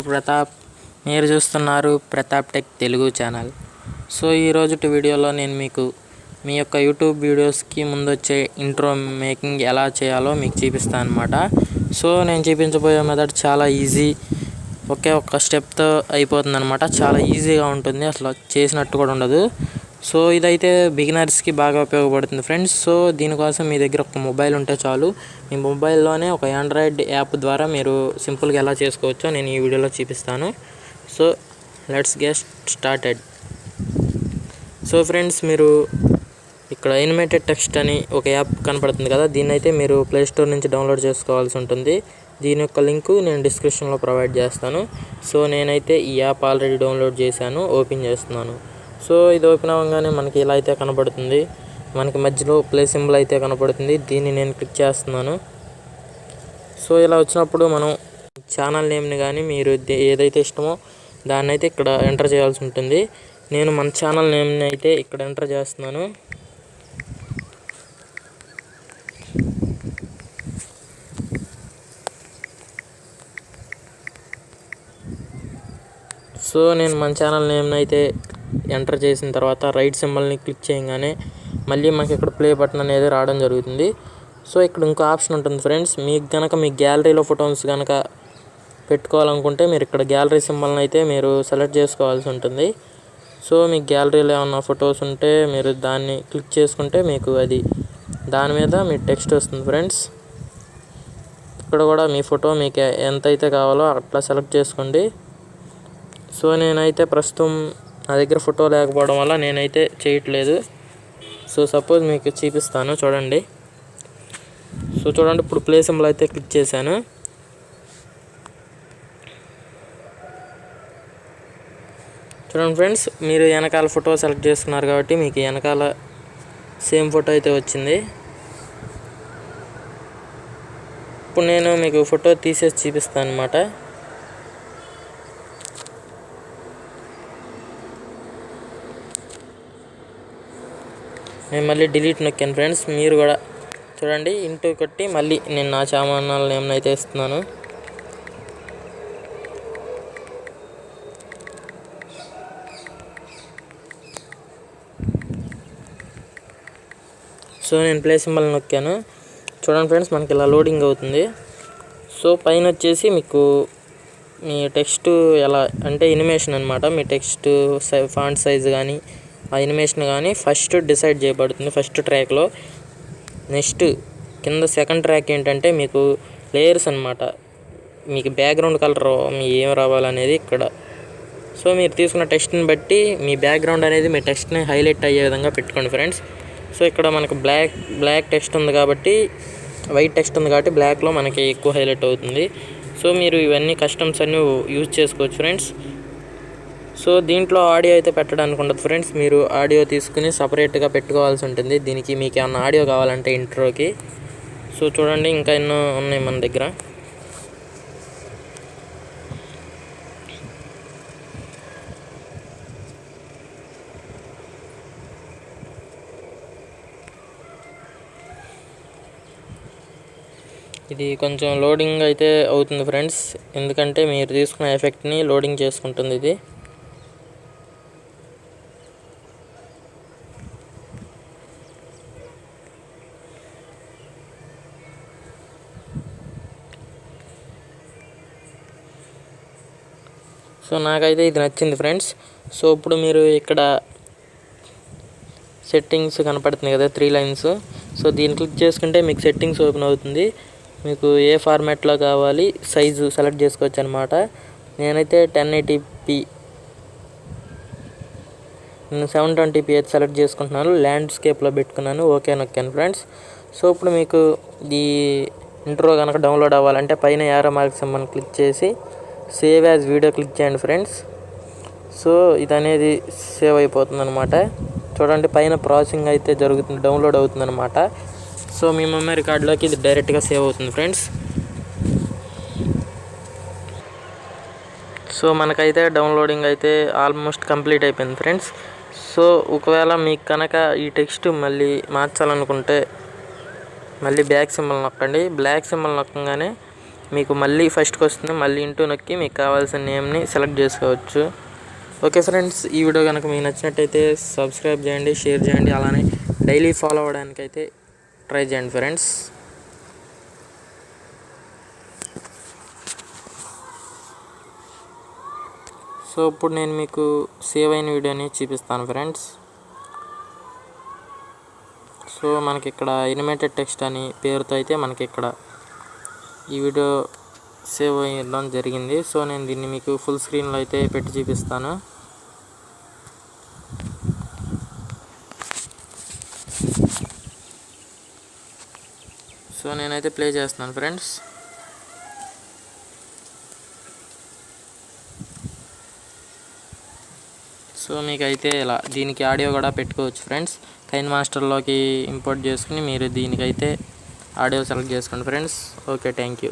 ప్రతాప్. మీరు చూస్తున్నారు Pratap tech Telugu channel. So ఈరోజు వీడియోలో నేను మీకు మీ యొక్క యూట్యూబ్ వీడియోస్కి ముందు వచ్చే ఇంట్రో మేకింగ్ ఎలా చేయాలో మీకు చూపిస్తాను అన్నమాట. సో నేను చూపించబోయే మెథడ్ చాలా ఈజీ, ఒకే ఒక్క స్టెప్తో అయిపోతుంది అనమాట. చాలా ఈజీగా ఉంటుంది, అసలు చేసినట్టు కూడా ఉండదు. సో ఇదైతే బిగినర్స్కి బాగా ఉపయోగపడుతుంది ఫ్రెండ్స్. సో దీనికోసం మీ దగ్గర ఒక మొబైల్ ఉంటే చాలు. మీ మొబైల్లోనే ఒక ఆండ్రాయిడ్ యాప్ ద్వారా మీరు సింపుల్గా ఎలా చేసుకోవచ్చో నేను ఈ వీడియోలో చూపిస్తాను. So let's get started. So friends, మీరు ఇక్కడ యానిమేటెడ్ టెక్స్ట్ అని ఒక యాప్ కనపడుతుంది కదా, దీన్ని అయితే మీరు ప్లేస్టోర్ నుంచి డౌన్లోడ్ చేసుకోవాల్సి ఉంటుంది. దీని యొక్క లింకు నేను డిస్క్రిప్షన్లో ప్రొవైడ్ చేస్తాను. సో నేనైతే ఈ యాప్ ఆల్రెడీ డౌన్లోడ్ చేశాను, ఓపెన్ చేస్తున్నాను. సో ఇది ఓపెన్ అవ్వగానే మనకి ఇలా అయితే కనపడుతుంది. మనకి మధ్యలో ప్లే సింబల్ అయితే కనపడుతుంది, దీన్ని నేను క్లిక్ చేస్తున్నాను. సో ఇలా వచ్చినప్పుడు మనం ఛానల్ నేమ్ని కానీ మీరు ఏదైతే ఇష్టమో దాన్ని అయితే ఇక్కడ ఎంటర్ చేయాల్సి ఉంటుంది. నేను మన ఛానల్ నేమ్ని అయితే ఇక్కడ ఎంటర్ చేస్తున్నాను. సో నేను మన ఛానల్ నేమ్ని అయితే ఎంటర్ చేసిన తర్వాత రైట్ సింబల్ని క్లిక్ చేయగానే మళ్ళీ మనకి ఇక్కడ ప్లే బటన్ అనేది రావడం జరుగుతుంది. సో ఇక్కడ ఇంకో ఆప్షన్ ఉంటుంది ఫ్రెండ్స్. మీకు కనుక మీ గ్యాలరీలో ఫొటోస్ కనుక పెట్టుకోవాలనుకుంటే మీరు ఇక్కడ గ్యాలరీ సింబల్ని అయితే మీరు సెలెక్ట్ చేసుకోవాల్సి ఉంటుంది. సో మీ గ్యాలరీలో ఏమన్నా ఫొటోస్ ఉంటే మీరు దాన్ని క్లిక్ చేసుకుంటే మీకు అది దాని మీద మీ టెక్స్ట్ వస్తుంది ఫ్రెండ్స్. ఇక్కడ కూడా మీ ఫోటో మీకు ఎంతైతే కావాలో అట్లా సెలెక్ట్ చేసుకోండి. సో నేనైతే ప్రస్తుతం నా దగ్గర ఫోటో లేకపోవడం వల్ల నేనైతే చేయట్లేదు. సో సపోజ్ మీకు చూపిస్తాను, చూడండి. సో చూడండి, ఇప్పుడు ప్లే సింబల్ అయితే క్లిక్ చేశాను. చూడండి ఫ్రెండ్స్, మీరు వెనకాల ఫోటో సెలెక్ట్ చేసుకున్నారు కాబట్టి మీకు వెనకాల సేమ్ ఫోటో అయితే వచ్చింది. ఇప్పుడు నేను మీకు ఫోటో తీసేసి చూపిస్తాను అన్నమాట. నేను మళ్ళీ డిలీట్ నొక్కాను ఫ్రెండ్స్. మీరు కూడా చూడండి, ఇంటూ కొట్టి మళ్ళీ నేను నా ఛానల్ నేమ్ అయితే ఇస్తున్నాను. సో నేను ప్లే సింబల్ నొక్కాను. చూడండి ఫ్రెండ్స్, మనకి ఇలా లోడింగ్ అవుతుంది. సో పైన వచ్చేసి మీకు మీ టెక్స్ట్ ఎలా అంటే ఎనిమేషన్ అనమాట. మీ టెక్స్ట్ ఫాంట్ సైజ్ కానీ ఆ ఎనిమేషన్ కానీ ఫస్ట్ డిసైడ్ చేయబడుతుంది ఫస్ట్ ట్రాక్లో. నెక్స్ట్ కింద సెకండ్ ట్రాక్ ఏంటంటే మీకు లేయర్స్ అనమాట. మీకు బ్యాక్గ్రౌండ్ కలర్ మీ ఏం రావాలనేది ఇక్కడ. సో మీరు తీసుకున్న టెక్స్ట్ని బట్టి మీ బ్యాక్గ్రౌండ్ అనేది మీ టెక్స్ట్ని హైలైట్ అయ్యే విధంగా పెట్టుకోండి ఫ్రెండ్స్. సో ఇక్కడ మనకు బ్లాక్ టెక్స్ట్ ఉంది కాబట్టి, వైట్ టెక్స్ట్ ఉంది కాబట్టి బ్లాక్లో మనకి ఎక్కువ హైలైట్ అవుతుంది. సో మీరు ఇవన్నీ కస్టమ్స్ అన్నీ యూజ్ చేసుకోవచ్చు ఫ్రెండ్స్. సో దీంట్లో ఆడియో అయితే పెట్టడానికి ఉండదు ఫ్రెండ్స్. మీరు ఆడియో తీసుకుని సపరేట్గా పెట్టుకోవాల్సి ఉంటుంది దీనికి. మీకు ఏమన్నా ఆడియో కావాలంటే ఇంట్రోకి. సో చూడండి, ఇంకా ఎన్నో ఉన్నాయి మన దగ్గర. ఇది కొంచెం లోడింగ్ అయితే అవుతుంది ఫ్రెండ్స్, ఎందుకంటే మీరు తీసుకున్న ఎఫెక్ట్ని లోడింగ్ చేసుకుంటుంది ఇది. సో నాకైతే ఇది నచ్చింది ఫ్రెండ్స్. సో ఇప్పుడు మీరు ఇక్కడ సెట్టింగ్స్ కనపడుతుంది కదా, 3 లైన్స్. సో దీన్ని క్లిక్ చేసుకుంటే మీకు సెట్టింగ్స్ ఓపెన్ అవుతుంది. మీకు ఏ ఫార్మాట్లో కావాలి సైజు సెలెక్ట్ చేసుకోవచ్చు అనమాట. నేనైతే 1080p నేను 720p అయితే సెలెక్ట్ చేసుకుంటున్నాను. ల్యాండ్స్కేప్లో పెట్టుకున్నాను, ఓకే నొక్కాను ఫ్రెండ్స్. సో ఇప్పుడు మీకు ఈ ఇంట్రో కనుక డౌన్లోడ్ అవ్వాలంటే పైన యారో మార్క్ సింబల్ క్లిక్ చేసి సేవ్ యాజ్ వీడియో క్లిక్ చేయండి ఫ్రెండ్స్. సో ఇది అనేది సేవ్ అయిపోతుంది అనమాట. చూడండి, పైన ప్రాసెసింగ్ అయితే జరుగుతుంది, డౌన్లోడ్ అవుతుంది అనమాట. సో మీ మెమరీ కార్డులోకి ఇది డైరెక్ట్గా సేవ్ అవుతుంది ఫ్రెండ్స్. సో మనకైతే డౌన్లోడింగ్ అయితే ఆల్మోస్ట్ కంప్లీట్ అయిపోయింది ఫ్రెండ్స్. సో ఒకవేళ మీకు కనుక ఈ టెక్స్ట్ మళ్ళీ మార్చాలనుకుంటే మళ్ళీ బ్యాక్ సింబల్ నొక్కండి. బ్లాక్ సింబల్ నొక్కగానే మీకు మళ్ళీ ఫస్ట్కి వస్తుంది. మళ్ళీ ఇంటూ నొక్కి మీకు కావాల్సిన నేమ్ని సెలెక్ట్ చేసుకోవచ్చు. ఓకే ఫ్రెండ్స్, ఈ వీడియో కనుక మీకు నచ్చినట్టయితే సబ్స్క్రైబ్ చేయండి, షేర్ చేయండి, అలానే డైలీ ఫాలో అవ్వడానికి అయితే ట్రై చేయండి ఫ్రెండ్స్. సో ఇప్పుడు నేను మీకు సేవ్ అయిన వీడియోని చూపిస్తాను ఫ్రెండ్స్. సో మనకి ఇక్కడ ఎనిమేటెడ్ టెక్స్ట్ అని పేరుతో అయితే మనకి ఇక్కడ ఈ వీడియో సేవ్ అయ్యడం జరిగింది. సో నేను దీన్ని మీకు ఫుల్ స్క్రీన్లో అయితే పెట్టి చూపిస్తాను. సో నేనైతే ప్లే చేస్తున్నాను ఫ్రెండ్స్. సో మీకైతే ఇలా దీనికి ఆడియో కూడా పెట్టుకోవచ్చు ఫ్రెండ్స్. కైన్ మాస్టర్లోకి ఇంపోర్ట్ చేసుకుని మీరు దీనికైతే ఆడియో సెలెక్ట్ చేసుకోండి ఫ్రెండ్స్. Okay, thank you.